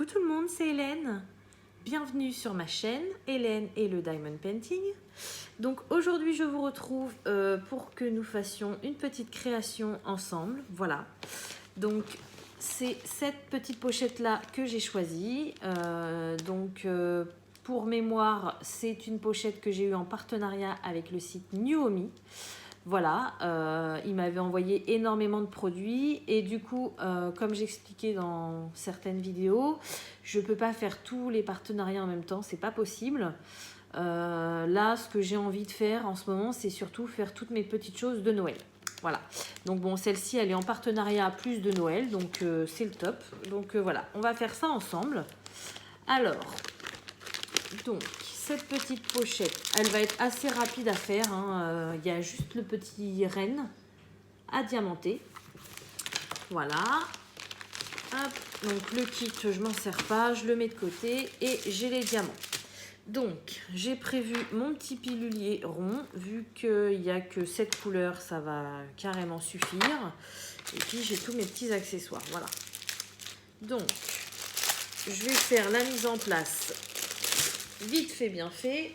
Coucou tout le monde, c'est Hélène. Bienvenue sur ma chaîne, Hélène et le Diamond Painting. Donc aujourd'hui je vous retrouve pour que nous fassions une petite création ensemble. Voilà. Donc c'est cette petite pochette là que j'ai choisie. Pour mémoire, c'est une pochette que j'ai eue en partenariat avec le site Nuomi. Voilà, il m'avait envoyé énormément de produits et du coup, comme j'expliquais dans certaines vidéos, je ne peux pas faire tous les partenariats en même temps, c'est pas possible. Là, ce que j'ai envie de faire en ce moment, c'est surtout faire toutes mes petites choses de Noël. Voilà, donc bon, celle-ci, elle est en partenariat plus de Noël, donc c'est le top. Donc voilà, on va faire ça ensemble. Alors, donc, cette petite pochette, elle va être assez rapide à faire. Hein. Y a juste le petit renne à diamanter. Voilà. Hop. Donc, le kit, je m'en sers pas. Je le mets de côté et j'ai les diamants. Donc, j'ai prévu mon petit pilulier rond. Vu qu'il n'y a que cette couleur, ça va carrément suffire. Et puis, j'ai tous mes petits accessoires. Voilà. Donc, je vais faire la mise en place. Vite fait, bien fait.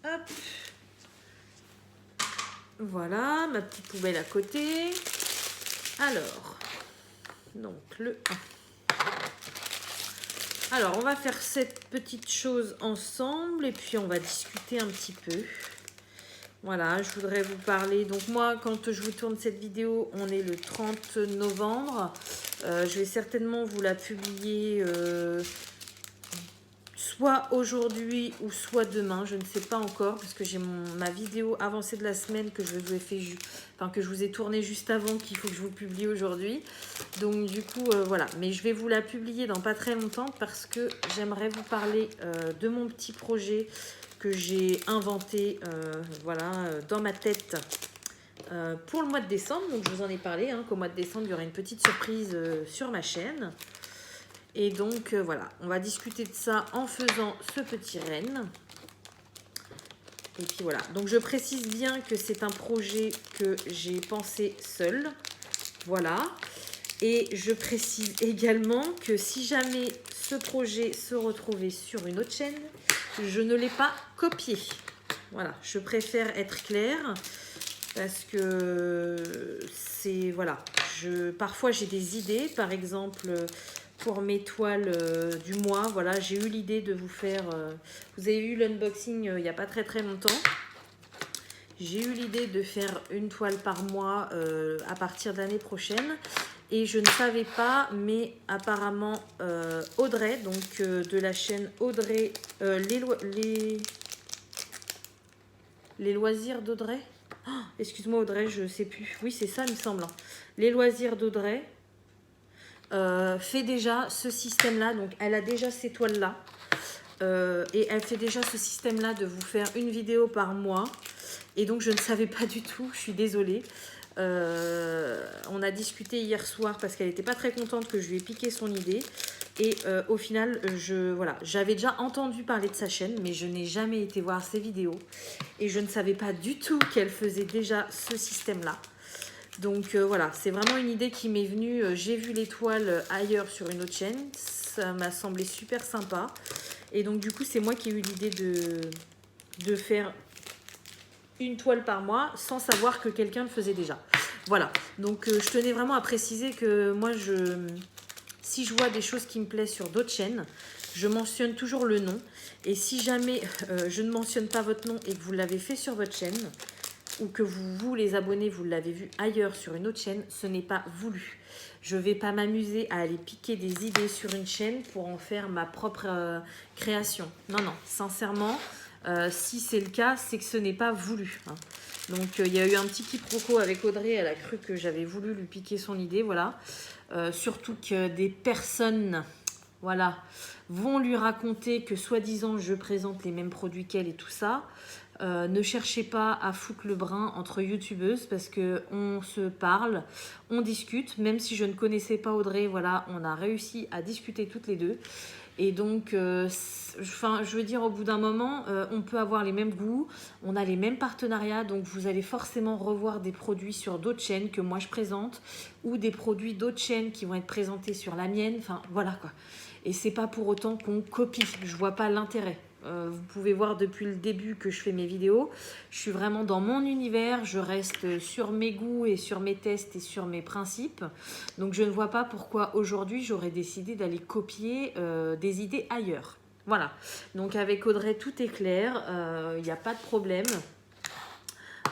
Hop. Voilà, ma petite poubelle à côté. Alors, donc le 1. Alors, on va faire cette petite chose ensemble et puis on va discuter un petit peu. Voilà, je voudrais vous parler. Donc moi, quand je vous tourne cette vidéo, on est le 30 novembre. Je vais certainement vous la publier soit aujourd'hui ou soit demain. Je ne sais pas encore parce que j'ai ma vidéo avancée de la semaine que je vous ai fait, que je vous ai tournée juste avant qu'il faut que je vous publie aujourd'hui. Donc du coup, voilà. Mais je vais vous la publier dans pas très longtemps parce que j'aimerais vous parler de mon petit projet que j'ai inventé dans ma tête pour le mois de décembre. Donc je vous en ai parlé qu'au mois de décembre il y aura une petite surprise sur ma chaîne et donc voilà, on va discuter de ça en faisant ce petit renne. Et puis voilà, donc je précise bien que c'est un projet que j'ai pensé seul, voilà. Et je précise également que si jamais ce projet se retrouvait sur une autre chaîne, je ne l'ai pas copié. Voilà, je préfère être claire parce que c'est... Voilà, parfois j'ai des idées. Par exemple, pour mes toiles du mois, voilà, j'ai eu l'idée de vous faire... vous avez eu l'unboxing il n'y a pas très longtemps. J'ai eu l'idée de faire une toile par mois à partir de l'année prochaine. Et je ne savais pas, mais apparemment Audrey, donc de la chaîne Audrey, les loisirs d'Audrey. Oh, excuse-moi Audrey, je ne sais plus. Oui, c'est ça, il me semble. Les loisirs d'Audrey fait déjà ce système-là. Donc, elle a déjà ces toiles-là. Et elle fait déjà ce système-là de vous faire une vidéo par mois. Et donc, je ne savais pas du tout. Je suis désolée. On a discuté hier soir parce qu'elle n'était pas très contente que je lui ai piqué son idée et au final j'avais déjà entendu parler de sa chaîne mais je n'ai jamais été voir ses vidéos et je ne savais pas du tout qu'elle faisait déjà ce système là. Donc voilà, c'est vraiment une idée qui m'est venue. J'ai vu l'étoile ailleurs sur une autre chaîne, ça m'a semblé super sympa et donc du coup c'est moi qui ai eu l'idée de faire une toile par mois sans savoir que quelqu'un le faisait déjà. Voilà, donc je tenais vraiment à préciser que moi, si je vois des choses qui me plaisent sur d'autres chaînes, je mentionne toujours le nom. Et si jamais je ne mentionne pas votre nom et que vous l'avez fait sur votre chaîne, ou que vous, les abonnés, vous l'avez vu ailleurs sur une autre chaîne, ce n'est pas voulu. Je ne vais pas m'amuser à aller piquer des idées sur une chaîne pour en faire ma propre création. Non, non, sincèrement... si c'est le cas, c'est que ce n'est pas voulu. Donc, il y a eu un petit quiproquo avec Audrey. Elle a cru que j'avais voulu lui piquer son idée. Voilà. Surtout que des personnes vont lui raconter que soi-disant je présente les mêmes produits qu'elle et tout ça. Ne cherchez pas à foutre le brin entre youtubeuses parce qu'on se parle, on discute. Même si je ne connaissais pas Audrey, voilà, on a réussi à discuter toutes les deux. Et donc, je veux dire, au bout d'un moment, on peut avoir les mêmes goûts, on a les mêmes partenariats, donc vous allez forcément revoir des produits sur d'autres chaînes que moi je présente, ou des produits d'autres chaînes qui vont être présentés sur la mienne, enfin voilà quoi. Et c'est pas pour autant qu'on copie, je vois pas l'intérêt. Vous pouvez voir depuis le début que je fais mes vidéos, je suis vraiment dans mon univers, je reste sur mes goûts et sur mes tests et sur mes principes. Donc je ne vois pas pourquoi aujourd'hui j'aurais décidé d'aller copier des idées ailleurs. Voilà, donc avec Audrey tout est clair, il n'y a pas de problème.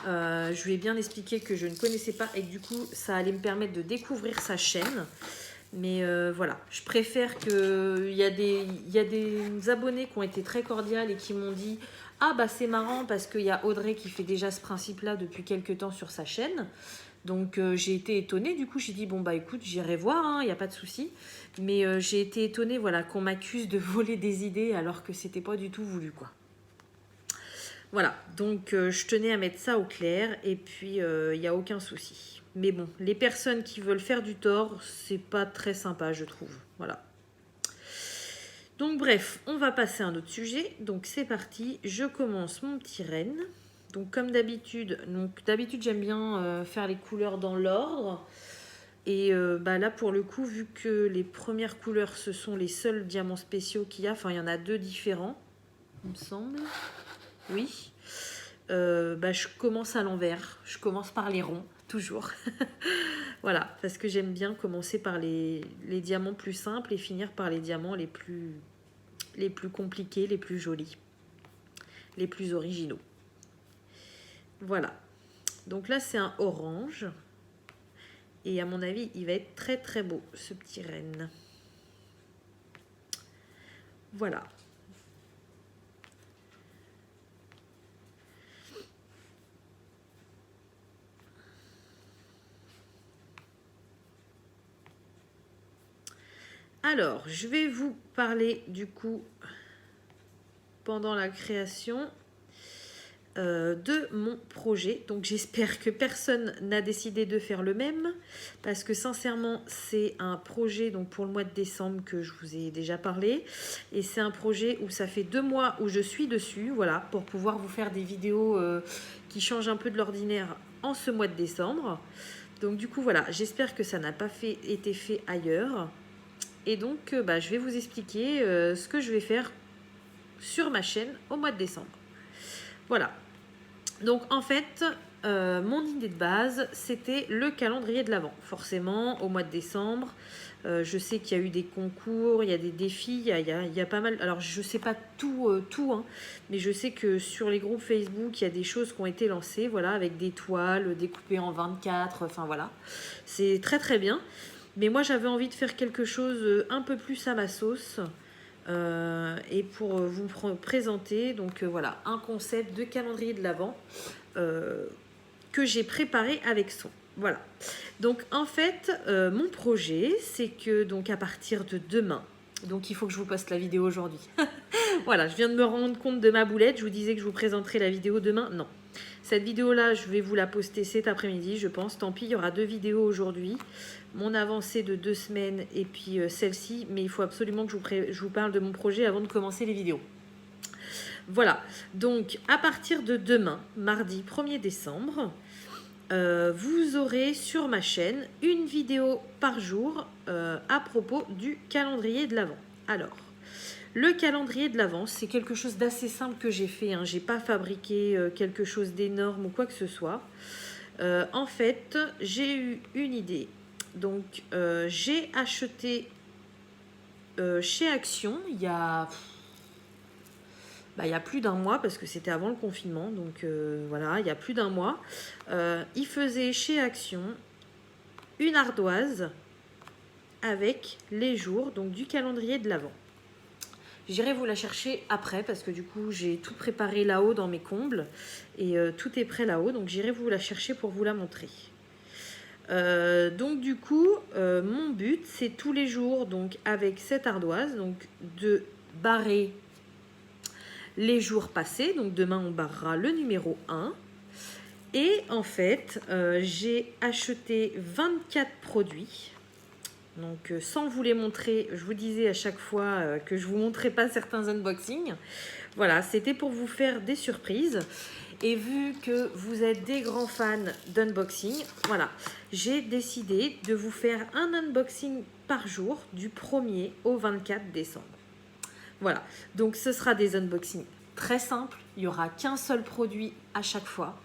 Je lui ai bien expliqué que je ne connaissais pas et que du coup ça allait me permettre de découvrir sa chaîne. Mais voilà, je préfère que... Il y a des abonnés qui ont été très cordiales et qui m'ont dit « Ah bah c'est marrant parce qu'il y a Audrey qui fait déjà ce principe-là depuis quelques temps sur sa chaîne. » Donc j'ai été étonnée, du coup j'ai dit « Bon bah écoute, j'irai voir, il n'y a pas de souci. » Mais j'ai été étonnée voilà, qu'on m'accuse de voler des idées alors que c'était pas du tout voulu quoi. Voilà, donc je tenais à mettre ça au clair et puis il n'y a aucun souci. Mais bon, les personnes qui veulent faire du tort, c'est pas très sympa, je trouve. Voilà. Donc bref, on va passer à un autre sujet. Donc c'est parti, je commence mon petit renne. Donc comme d'habitude, j'aime bien faire les couleurs dans l'ordre. Et bah là pour le coup, vu que les premières couleurs, ce sont les seuls diamants spéciaux qu'il y a, enfin il y en a 2 différents, il me semble. Oui. Bah, je commence à l'envers. Je commence par les ronds, toujours. Voilà, parce que j'aime bien commencer par les diamants plus simples et finir par les diamants les plus compliqués, les plus jolis, les plus originaux. Voilà. Donc là, c'est un orange. Et à mon avis, il va être très très beau, ce petit renne. Voilà. Alors, je vais vous parler du coup pendant la création de mon projet. Donc j'espère que personne n'a décidé de faire le même parce que sincèrement c'est un projet donc pour le mois de décembre que je vous ai déjà parlé et c'est un projet où ça fait 2 mois où je suis dessus, voilà, pour pouvoir vous faire des vidéos qui changent un peu de l'ordinaire en ce mois de décembre. Donc du coup voilà, j'espère que ça n'a pas été fait ailleurs. Et donc, je vais vous expliquer ce que je vais faire sur ma chaîne au mois de décembre. Voilà. Donc, en fait, mon idée de base, c'était le calendrier de l'Avent. Forcément, au mois de décembre, je sais qu'il y a eu des concours, il y a des défis, il y a pas mal... Alors, je ne sais pas tout, hein, mais je sais que sur les groupes Facebook, il y a des choses qui ont été lancées, voilà, avec des toiles découpées en 24, enfin voilà. C'est très, très bien. Mais moi, j'avais envie de faire quelque chose un peu plus à ma sauce. Et pour vous présenter, donc voilà, un concept de calendrier de l'Avent que j'ai préparé avec soin. Voilà. Donc, en fait, mon projet, c'est que donc à partir de demain, donc il faut que je vous poste la vidéo aujourd'hui. Voilà, je viens de me rendre compte de ma boulette. Je vous disais que je vous présenterai la vidéo demain. Non. Cette vidéo-là, je vais vous la poster cet après-midi, je pense. Tant pis, il y aura 2 vidéos aujourd'hui. Mon avancée de 2 semaines et puis celle-ci. Mais il faut absolument que je vous parle de mon projet avant de commencer les vidéos. Voilà. Donc, à partir de demain, mardi 1er décembre, vous aurez sur ma chaîne une vidéo par jour à propos du calendrier de l'Avent. Alors, le calendrier de l'Avent, c'est quelque chose d'assez simple que j'ai fait. Hein. Je n'ai pas fabriqué quelque chose d'énorme ou quoi que ce soit. En fait, j'ai eu une idée. Donc, j'ai acheté chez Action il y a plus d'1 mois parce que c'était avant le confinement. Donc, voilà, il y a plus d'1 mois. Il faisait chez Action une ardoise avec les jours donc, du calendrier de l'Avent. J'irai vous la chercher après parce que du coup j'ai tout préparé là-haut dans mes combles et tout est prêt là-haut, donc j'irai vous la chercher pour vous la montrer. Donc du coup mon but c'est tous les jours donc avec cette ardoise donc de barrer les jours passés. Donc demain on barrera le numéro 1 et en fait j'ai acheté 24 produits. Donc sans vous les montrer, je vous disais à chaque fois que je ne vous montrais pas certains unboxings. Voilà, c'était pour vous faire des surprises. Et vu que vous êtes des grands fans d'unboxing, voilà, j'ai décidé de vous faire un unboxing par jour du 1er au 24 décembre. Voilà, donc ce sera des unboxings très simples. Il n'y aura qu'un seul produit à chaque fois.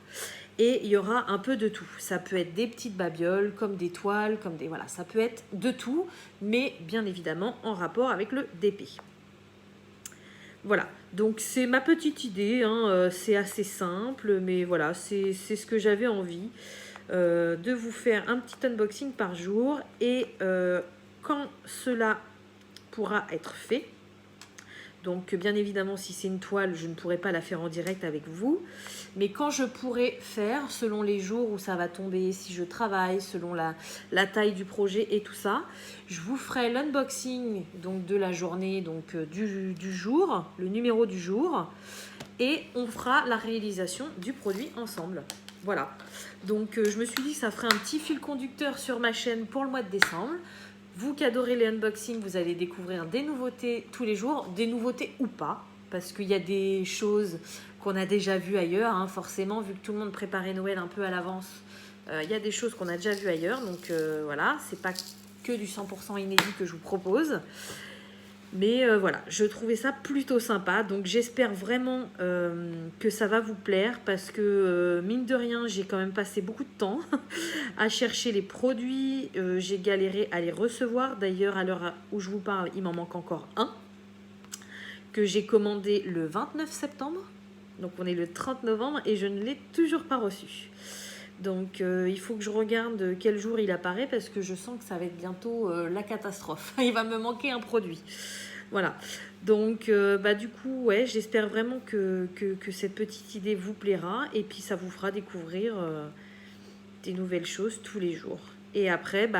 Et il y aura un peu de tout. Ça peut être des petites babioles, comme des toiles, comme des... Voilà, ça peut être de tout, mais bien évidemment en rapport avec le DP. Voilà, donc c'est ma petite idée, hein, c'est assez simple, mais voilà, c'est ce que j'avais envie de vous faire un petit unboxing par jour. Et quand cela pourra être fait, donc bien évidemment si c'est une toile, je ne pourrai pas la faire en direct avec vous, mais quand je pourrai faire, selon les jours où ça va tomber, si je travaille, selon la taille du projet et tout ça, je vous ferai l'unboxing donc de la journée, donc du jour, le numéro du jour, et on fera la réalisation du produit ensemble. Voilà, donc je me suis dit que ça ferait un petit fil conducteur sur ma chaîne pour le mois de décembre. Vous qui adorez les unboxings, vous allez découvrir des nouveautés tous les jours, des nouveautés ou pas, parce qu'il y a des choses qu'on a déjà vues ailleurs, hein, forcément, vu que tout le monde préparait Noël un peu à l'avance, il y a des choses qu'on a déjà vues ailleurs, donc voilà, c'est pas que du 100% inédit que je vous propose. Mais voilà, je trouvais ça plutôt sympa, donc j'espère vraiment que ça va vous plaire, parce que mine de rien, j'ai quand même passé beaucoup de temps à chercher les produits, j'ai galéré à les recevoir. D'ailleurs, à l'heure où je vous parle, il m'en manque encore un, que j'ai commandé le 29 septembre, donc on est le 30 novembre, et je ne l'ai toujours pas reçu. Donc il faut que je regarde quel jour il apparaît, parce que je sens que ça va être bientôt la catastrophe. Il va me manquer un produit. Voilà. Donc du coup, ouais, j'espère vraiment que cette petite idée vous plaira, et puis ça vous fera découvrir des nouvelles choses tous les jours. Et après,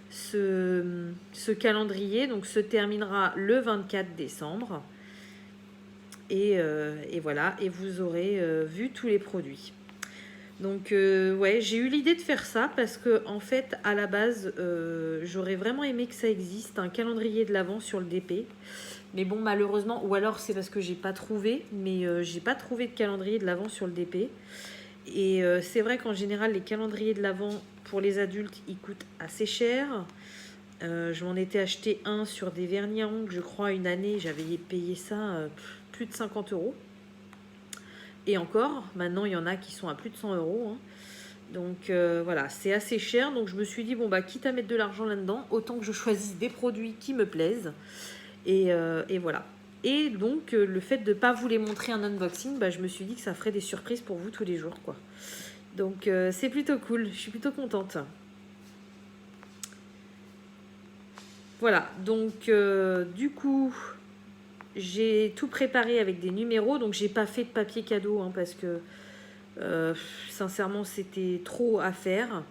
ce calendrier donc, se terminera le 24 décembre. Et voilà, et vous aurez vu tous les produits. Donc ouais, j'ai eu l'idée de faire ça parce que en fait à la base j'aurais vraiment aimé que ça existe, un calendrier de l'Avent sur le DP, mais bon, malheureusement, ou alors c'est parce que j'ai pas trouvé, mais j'ai pas trouvé de calendrier de l'Avent sur le DP. Et c'est vrai qu'en général les calendriers de l'Avent pour les adultes ils coûtent assez cher. Je m'en étais acheté un sur des vernis à ongles, je crois, une année, j'avais payé ça plus de 50 €. Et encore, maintenant, il y en a qui sont à plus de 100 €. Hein. Donc, voilà, c'est assez cher. Donc, je me suis dit, bon, quitte à mettre de l'argent là-dedans, autant que je choisisse des produits qui me plaisent. Et voilà. Et donc, le fait de ne pas vous les montrer en unboxing, je me suis dit que ça ferait des surprises pour vous tous les jours, quoi. Donc, c'est plutôt cool. Je suis plutôt contente. Voilà. Donc, du coup... J'ai tout préparé avec des numéros, donc j'ai pas fait de papier cadeau hein, parce que sincèrement c'était trop à faire.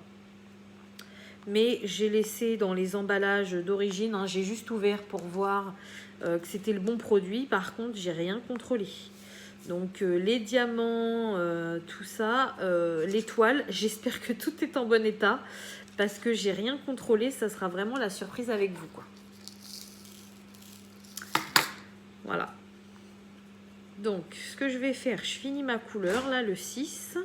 Mais j'ai laissé dans les emballages d'origine, hein, j'ai juste ouvert pour voir que c'était le bon produit. Par contre, j'ai rien contrôlé. Donc les diamants, tout ça, les toiles, j'espère que tout est en bon état parce que j'ai rien contrôlé. Ça sera vraiment la surprise avec vous, quoi. Voilà. Donc, ce que je vais faire, je finis ma couleur, là, le 6.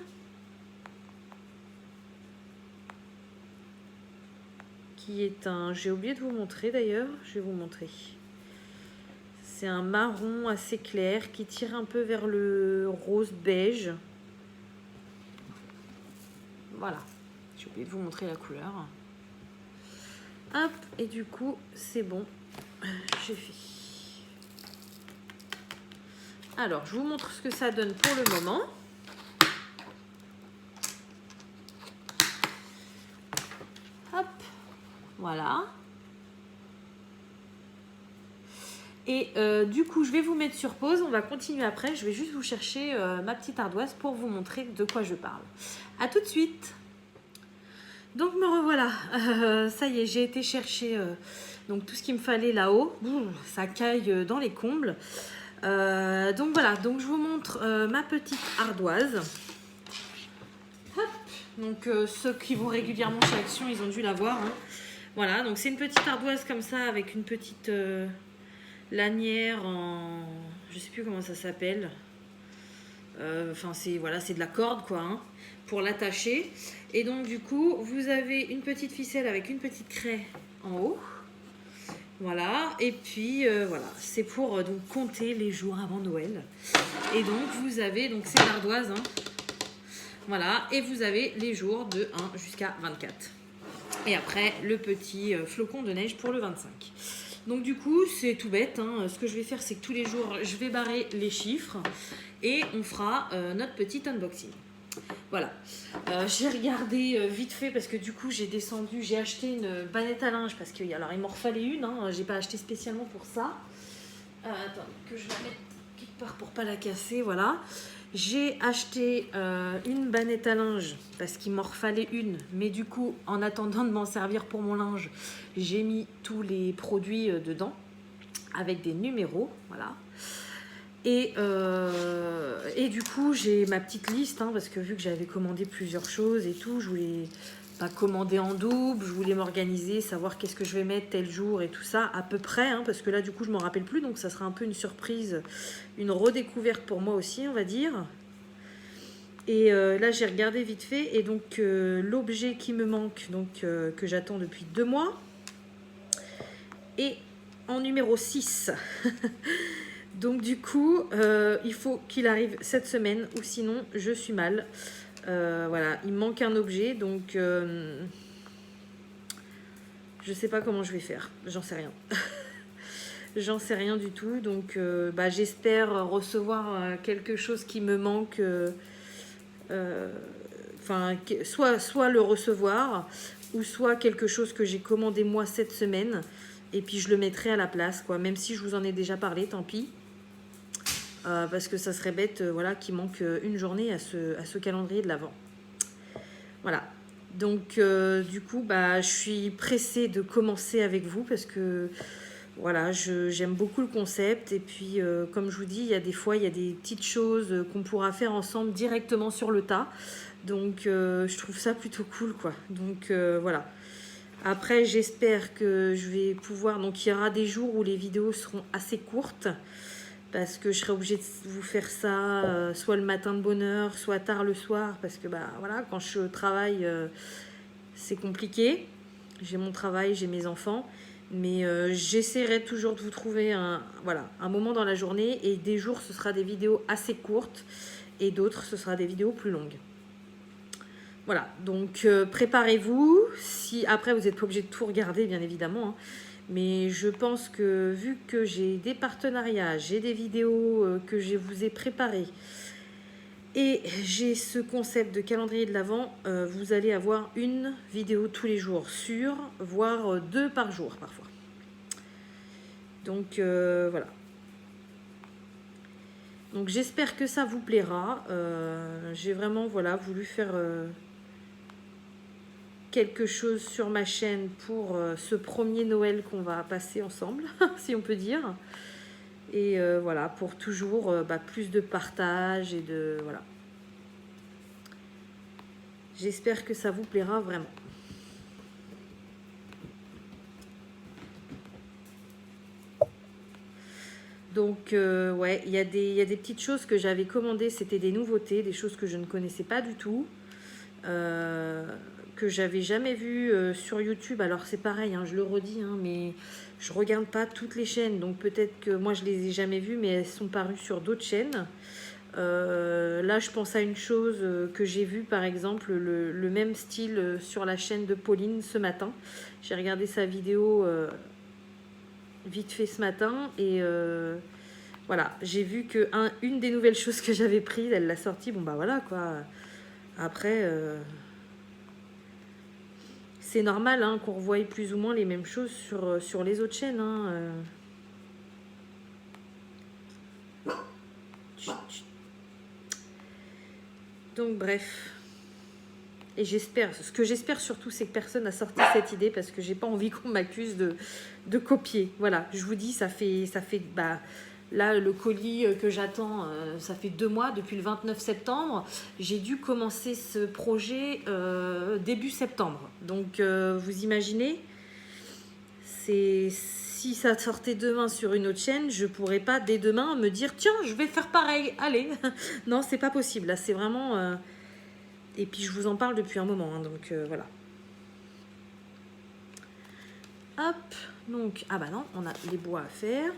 Qui est un... J'ai oublié de vous montrer, d'ailleurs. Je vais vous montrer. C'est un marron assez clair qui tire un peu vers le rose beige. Voilà. J'ai oublié de vous montrer la couleur. Hop, et du coup, c'est bon. J'ai fait. Alors, je vous montre ce que ça donne pour le moment. Hop, voilà. Et du coup, je vais vous mettre sur pause. On va continuer après. Je vais juste vous chercher ma petite ardoise pour vous montrer de quoi je parle. À tout de suite. Donc, me revoilà. Ça y est, j'ai été chercher donc, tout ce qu'il me fallait là-haut. Ça caille dans les combles. Donc voilà, donc je vous montre ma petite ardoise. Hop. Donc ceux qui vont régulièrement chez Action, ils ont dû la voir. Hein. Voilà, donc c'est une petite ardoise comme ça avec une petite lanière en... Je sais plus comment ça s'appelle. Enfin, voilà, c'est de la corde, quoi, hein, pour l'attacher. Et donc, du coup, vous avez une petite ficelle avec une petite craie en haut. Voilà, et puis voilà, c'est pour donc compter les jours avant Noël. Et donc, vous avez, donc c'est l'ardoise, hein. Voilà, et vous avez les jours de 1 jusqu'à 24. Et après, le petit flocon de neige pour le 25. Donc du coup, c'est tout bête, hein. Ce que je vais faire, c'est que tous les jours, je vais barrer les chiffres et on fera notre petit unboxing. Voilà. J'ai regardé vite fait parce que du coup, j'ai acheté une bannette à linge parce qu'il m'en refallait une, hein. J'ai pas acheté spécialement pour ça. Attends, que je la mette quelque part pour pas la casser, voilà. J'ai acheté une bannette à linge parce qu'il m'en refallait une. Mais du coup, en attendant de m'en servir pour mon linge, j'ai mis tous les produits dedans avec des numéros. Voilà. Et du coup, j'ai ma petite liste hein, parce que vu que j'avais commandé plusieurs choses et tout, je voulais pas commander en double, je voulais m'organiser, savoir qu'est-ce que je vais mettre tel jour et tout ça, à peu près, hein, parce que là, du coup, je m'en rappelle plus, donc ça sera un peu une surprise, une redécouverte pour moi aussi, on va dire. Et là, j'ai regardé vite fait, et donc l'objet qui me manque, donc que j'attends depuis 2 mois, est en numéro 6. Donc du coup, il faut qu'il arrive cette semaine, ou sinon, je suis mal. Voilà, il me manque un objet, donc je sais pas comment je vais faire, j'en sais rien. J'en sais rien du tout, donc j'espère recevoir quelque chose qui me manque, soit le recevoir, ou soit quelque chose que j'ai commandé moi cette semaine, et puis je le mettrai à la place, quoi. Même si je vous en ai déjà parlé, tant pis. Parce que ça serait bête voilà, qu'il manque une journée à ce calendrier de l'Avent. Voilà. Donc, du coup, je suis pressée de commencer avec vous parce que voilà, j'aime beaucoup le concept. Et puis, comme je vous dis, il y a des petites choses qu'on pourra faire ensemble directement sur le tas. Donc, je trouve ça plutôt cool, quoi. Donc, voilà. Après, j'espère que je vais pouvoir... Donc, il y aura des jours où les vidéos seront assez courtes parce que je serai obligée de vous faire ça soit le matin de bonne heure, soit tard le soir, parce que voilà, quand je travaille, c'est compliqué. J'ai mon travail, j'ai mes enfants, mais j'essaierai toujours de vous trouver un moment dans la journée, et des jours, ce sera des vidéos assez courtes, et d'autres, ce sera des vidéos plus longues. Voilà, donc préparez-vous. Si après, vous n'êtes pas obligé de tout regarder, bien évidemment, hein. Mais je pense que vu que j'ai des partenariats, j'ai des vidéos que je vous ai préparées et j'ai ce concept de calendrier de l'Avent, vous allez avoir une vidéo tous les jours voire 2 par jour parfois. Donc voilà. Donc j'espère que ça vous plaira. J'ai vraiment voulu faire... quelque chose sur ma chaîne pour ce premier Noël qu'on va passer ensemble, si on peut dire. Et voilà, pour toujours plus de partage et de... Voilà. J'espère que ça vous plaira vraiment. Donc, ouais, il y a des petites choses que j'avais commandées. C'était des nouveautés, des choses que je ne connaissais pas du tout. Que j'avais jamais vu sur YouTube. Alors c'est pareil, hein, je le redis, hein, mais je regarde pas toutes les chaînes, donc peut-être que moi je les ai jamais vues, mais elles sont parues sur d'autres chaînes. Là je pense à une chose que j'ai vue, par exemple le même style sur la chaîne de Pauline ce matin. J'ai regardé sa vidéo vite fait ce matin, et voilà, j'ai vu que une des nouvelles choses que j'avais prises, elle l'a sortie. Bon voilà quoi. Après c'est normal hein, qu'on revoie plus ou moins les mêmes choses sur les autres chaînes. Hein. Donc bref. Et ce que j'espère surtout, c'est que personne n'a sorti cette idée, parce que j'ai pas envie qu'on m'accuse de copier. Voilà, je vous dis, ça fait là, le colis que j'attends, ça fait 2 mois, depuis le 29 septembre. J'ai dû commencer ce projet début septembre. Donc, vous imaginez, Si ça sortait demain sur une autre chaîne, je pourrais pas dès demain me dire tiens, je vais faire pareil, allez. Non, c'est pas possible. Là, c'est vraiment. Et puis je vous en parle depuis un moment, hein, donc voilà. Hop, donc ah bah non, on a les bois à faire.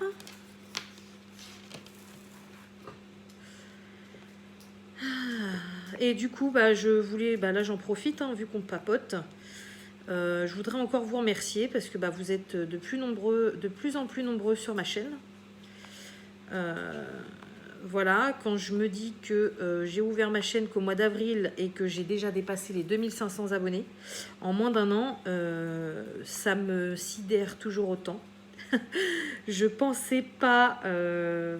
Et du coup, bah je voulais, bah là j'en profite, hein, vu qu'on papote. Je voudrais encore vous remercier parce que bah, vous êtes de plus en plus nombreux sur ma chaîne. Voilà, quand je me dis que j'ai ouvert ma chaîne qu'au mois d'avril et que j'ai déjà dépassé les 2500 abonnés en moins d'un an, ça me sidère toujours autant. Je pensais pas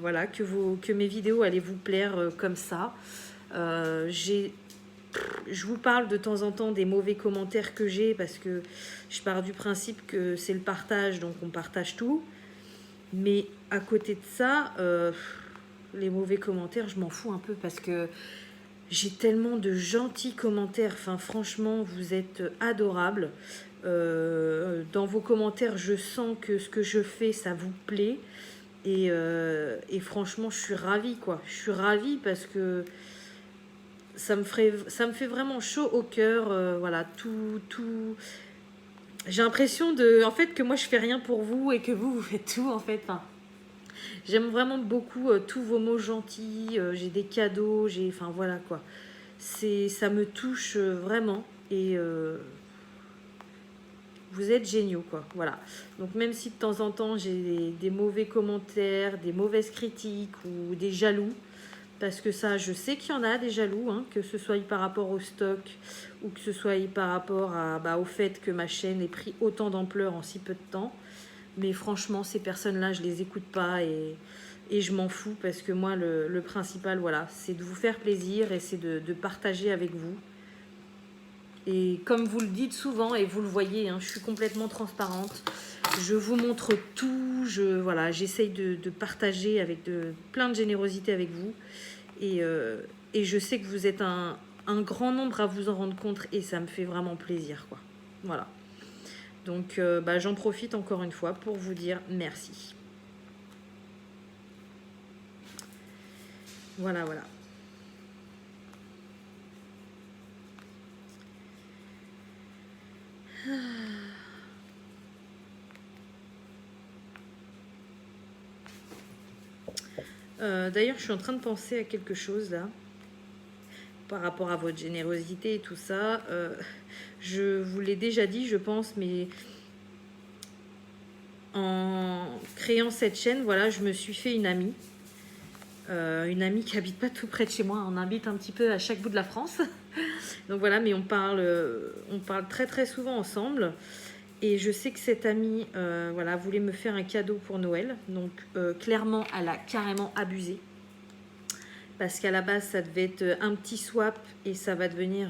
voilà, que mes vidéos allaient vous plaire comme ça. Je vous parle de temps en temps des mauvais commentaires que j'ai parce que je pars du principe que c'est le partage, donc on partage tout. Mais à côté de ça, les mauvais commentaires, je m'en fous un peu parce que j'ai tellement de gentils commentaires. Enfin, franchement, vous êtes adorables. Dans vos commentaires, je sens que ce que je fais, ça vous plaît. Et franchement, je suis ravie, quoi. Je suis ravie parce que ça me fait vraiment chaud au cœur. Voilà, tout. J'ai l'impression en fait, que moi, je fais rien pour vous et que vous faites tout, en fait. Enfin, j'aime vraiment beaucoup tous vos mots gentils. J'ai des cadeaux, enfin, voilà, quoi. Ça me touche vraiment. Et vous êtes géniaux, quoi. Voilà. Donc, même si de temps en temps, j'ai des mauvais commentaires, des mauvaises critiques ou des jaloux, parce que ça, je sais qu'il y en a des jaloux, hein, que ce soit par rapport au stock ou que ce soit par rapport au fait que ma chaîne ait pris autant d'ampleur en si peu de temps. Mais franchement, ces personnes-là, je les écoute pas et je m'en fous parce que moi, le principal, voilà, c'est de vous faire plaisir et c'est de partager avec vous. Et comme vous le dites souvent, et vous le voyez, hein, je suis complètement transparente. Je vous montre tout. Voilà, j'essaye de partager avec plein de générosité avec vous. Et je sais que vous êtes un grand nombre à vous en rendre compte et ça me fait vraiment plaisir, quoi. Voilà. Donc, j'en profite encore une fois pour vous dire merci. Voilà, voilà. D'ailleurs, je suis en train de penser à quelque chose là, par rapport à votre générosité et tout ça. Je vous l'ai déjà dit, je pense, mais en créant cette chaîne, voilà, je me suis fait une amie. Une amie qui habite pas tout près de chez moi. On habite un petit peu à chaque bout de la France. Donc voilà, mais on parle très très souvent ensemble. Et je sais que cette amie voilà, voulait me faire un cadeau pour Noël. Donc clairement, elle a carrément abusé. Parce qu'à la base, ça devait être un petit swap et ça va devenir,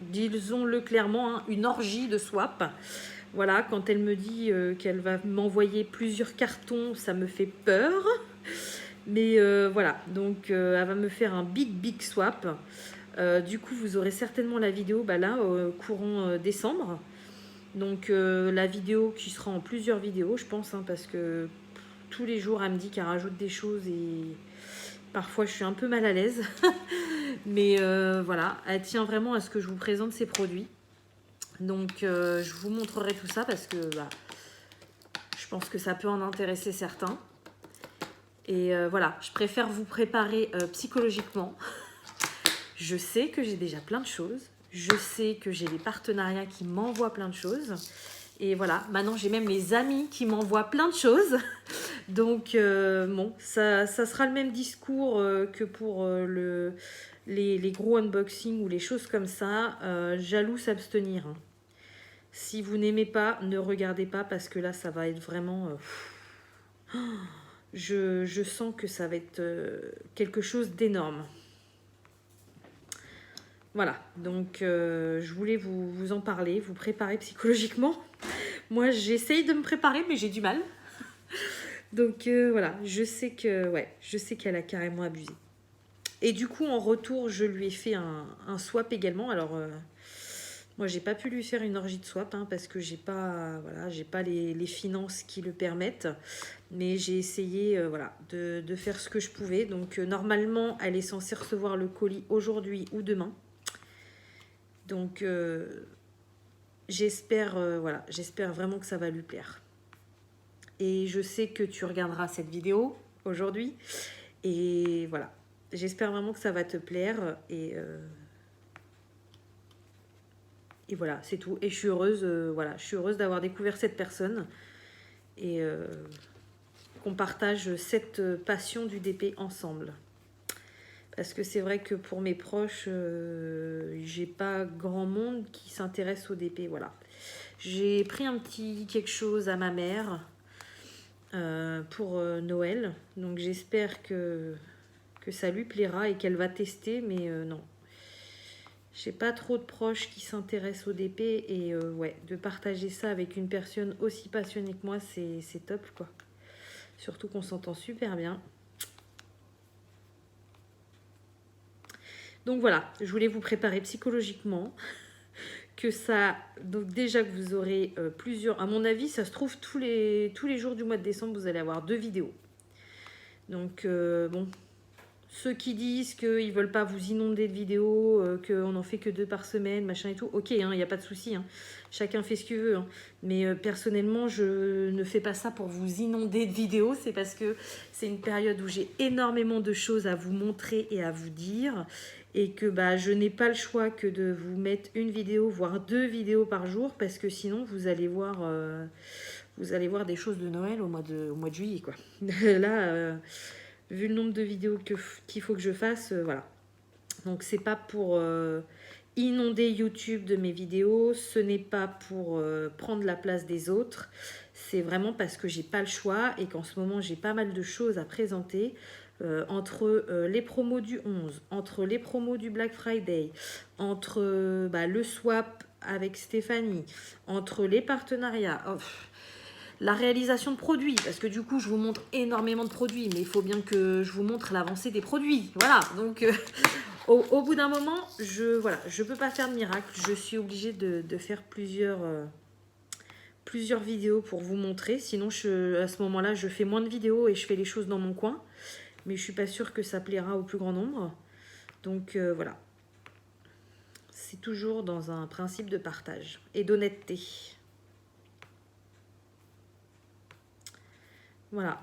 disons-le clairement, hein, une orgie de swap. Voilà, quand elle me dit qu'elle va m'envoyer plusieurs cartons, ça me fait peur. Mais voilà, donc elle va me faire un big swap. Du coup, vous aurez certainement la vidéo là, courant décembre. Donc la vidéo qui sera en plusieurs vidéos, je pense, hein, parce que tous les jours, elle me dit qu'elle rajoute des choses et parfois je suis un peu mal à l'aise. Mais voilà, elle tient vraiment à ce que je vous présente ces produits. Donc je vous montrerai tout ça parce que je pense que ça peut en intéresser certains. Et voilà, je préfère vous préparer psychologiquement. Je sais que j'ai déjà plein de choses. Je sais que j'ai des partenariats qui m'envoient plein de choses. Et voilà, maintenant j'ai même mes amis qui m'envoient plein de choses. Donc bon, ça sera le même discours que pour les gros unboxings ou les choses comme ça. Jaloux s'abstenir. Hein. Si vous n'aimez pas, ne regardez pas parce que là, ça va être vraiment... Je sens que ça va être quelque chose d'énorme. Voilà, donc je voulais vous en parler, vous préparer psychologiquement. Moi, j'essaye de me préparer, mais j'ai du mal. Donc voilà, je sais qu'elle a carrément abusé. Et du coup, en retour, je lui ai fait un swap également. Alors, Moi, j'ai pas pu lui faire une orgie de swap hein, parce que j'ai pas, voilà, j'ai pas les finances qui le permettent. Mais j'ai essayé voilà, de faire ce que je pouvais. Donc, normalement, elle est censée recevoir le colis aujourd'hui ou demain. Donc, j'espère voilà, j'espère vraiment que ça va lui plaire. Et je sais que tu regarderas cette vidéo aujourd'hui. Et voilà, j'espère vraiment que ça va te plaire. Et voilà, c'est tout. Et je suis heureuse, voilà, je suis heureuse d'avoir découvert cette personne et qu'on partage cette passion du DP ensemble. Parce que c'est vrai que pour mes proches, j'ai pas grand monde qui s'intéresse au DP, voilà. J'ai pris un petit quelque chose à ma mère pour Noël, donc j'espère que ça lui plaira et qu'elle va tester, mais non. J'ai pas trop de proches qui s'intéressent au DP et ouais, de partager ça avec une personne aussi passionnée que moi, c'est top quoi. Surtout qu'on s'entend super bien. Donc voilà, je voulais vous préparer psychologiquement que ça, donc déjà que vous aurez plusieurs, à mon avis, ça se trouve tous les jours du mois de décembre, vous allez avoir 2 vidéos. Donc bon, ceux qui disent qu'ils veulent pas vous inonder de vidéos, qu'on en fait que 2 par semaine, machin et tout, ok, il n'y a pas de souci. Hein. Chacun fait ce qu'il veut. Hein. Mais personnellement, je ne fais pas ça pour vous inonder de vidéos. C'est parce que c'est une période où j'ai énormément de choses à vous montrer et à vous dire. Et que bah, je n'ai pas le choix que de vous mettre une vidéo, voire 2 vidéos par jour. Parce que sinon, vous allez voir des choses de Noël au mois de juillet. Quoi. Là... vu le nombre de vidéos qu'il faut que je fasse, voilà. Donc c'est pas pour inonder YouTube de mes vidéos, ce n'est pas pour prendre la place des autres, c'est vraiment parce que j'ai pas le choix et qu'en ce moment j'ai pas mal de choses à présenter. Entre les promos du 11, entre les promos du Black Friday, entre le swap avec Stéphanie, entre les partenariats... Oh, la réalisation de produits, parce que du coup, je vous montre énormément de produits, mais il faut bien que je vous montre l'avancée des produits. Voilà, donc au bout d'un moment, je ne peux pas faire de miracle. Je suis obligée de faire plusieurs vidéos pour vous montrer. Sinon, à ce moment-là, je fais moins de vidéos et je fais les choses dans mon coin. Mais je ne suis pas sûre que ça plaira au plus grand nombre. Donc voilà. C'est toujours dans un principe de partage et d'honnêteté. Voilà.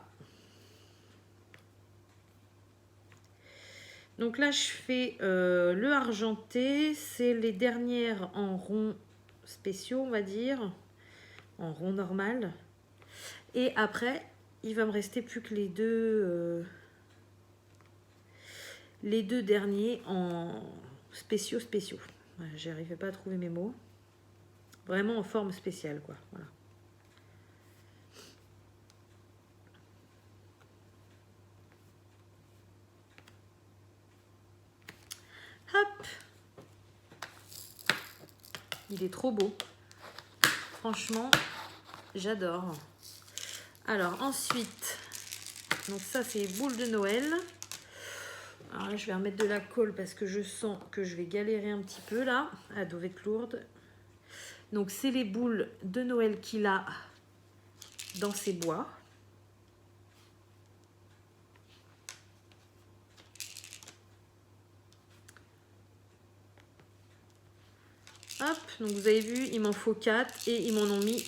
Donc là, je fais le argenté. C'est les dernières en rond spéciaux, on va dire. En rond normal. Et après, il va me rester plus que les deux derniers en spéciaux. Voilà, j'arrivais pas à trouver mes mots. Vraiment en forme spéciale, quoi. Voilà. Hop! Il est trop beau. Franchement, j'adore. Alors ensuite, donc ça c'est les boules de Noël. Alors là, je vais remettre de la colle parce que je sens que je vais galérer un petit peu là. Elle doit être lourde. Donc c'est les boules de Noël qu'il a dans ses bois. Hop, donc vous avez vu, il m'en faut 4 et ils m'en ont mis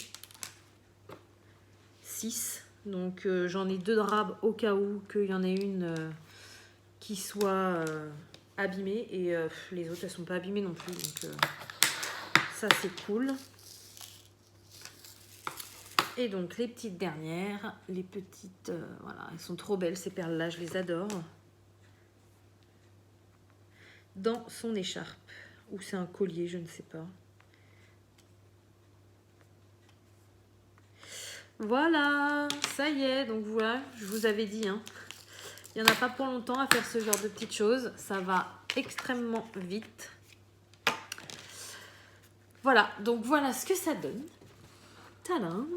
6. Donc j'en ai 2 drapes au cas où qu'il y en ait une qui soit abîmée. Et les autres, elles sont pas abîmées non plus. Donc ça, c'est cool. Et donc les petites dernières, les petites, voilà, elles sont trop belles ces perles-là, je les adore. Dans son écharpe. Ou c'est un collier, je ne sais pas. Voilà, ça y est, donc voilà, je vous avais dit, hein, il n'y en a pas pour longtemps à faire ce genre de petites choses, ça va extrêmement vite. Voilà, donc voilà ce que ça donne. Tadam!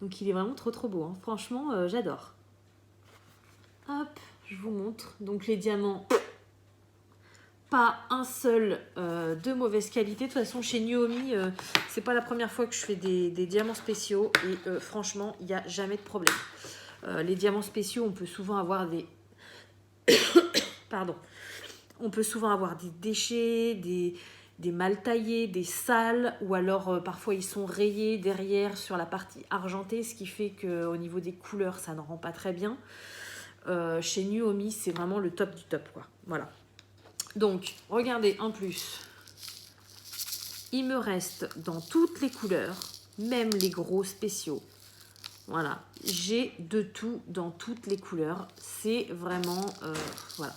Donc il est vraiment trop beau, hein. Franchement, j'adore. Hop, je vous montre, donc les diamants pas un seul de mauvaise qualité. De toute façon, chez Nuomi, c'est pas la première fois que je fais des diamants spéciaux et franchement, il n'y a jamais de problème. Les diamants spéciaux, on peut souvent avoir des... Pardon. On peut souvent avoir des déchets, des mal taillés, des sales, ou alors parfois ils sont rayés derrière sur la partie argentée, ce qui fait qu'au niveau des couleurs, ça ne rend pas très bien. Chez Nuomi, c'est vraiment le top du top, quoi. Voilà. Donc, regardez, en plus, il me reste dans toutes les couleurs, même les gros spéciaux. Voilà, j'ai de tout dans toutes les couleurs. C'est vraiment... voilà.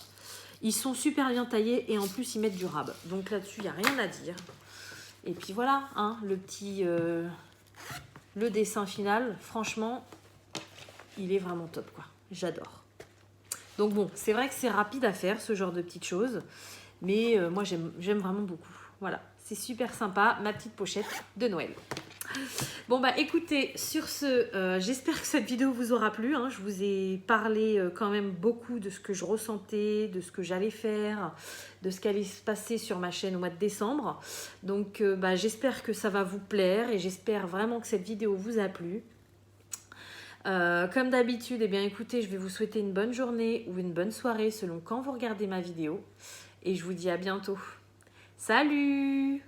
Ils sont super bien taillés et en plus, ils mettent du rab. Donc là-dessus, il n'y a rien à dire. Et puis voilà, hein, le petit... le dessin final, franchement, il est vraiment top, quoi. J'adore. Donc bon, c'est vrai que c'est rapide à faire, ce genre de petites choses. Mais moi, j'aime vraiment beaucoup. Voilà, c'est super sympa, ma petite pochette de Noël. Bon bah écoutez, sur ce, j'espère que cette vidéo vous aura plu. Hein. Je vous ai parlé quand même beaucoup de ce que je ressentais, de ce que j'allais faire, de ce qui allait se passer sur ma chaîne au mois de décembre. Donc bah, j'espère que ça va vous plaire et j'espère vraiment que cette vidéo vous a plu. Comme d'habitude, eh bien écoutez, je vais vous souhaiter une bonne journée ou une bonne soirée selon quand vous regardez ma vidéo. Et je vous dis à bientôt. Salut!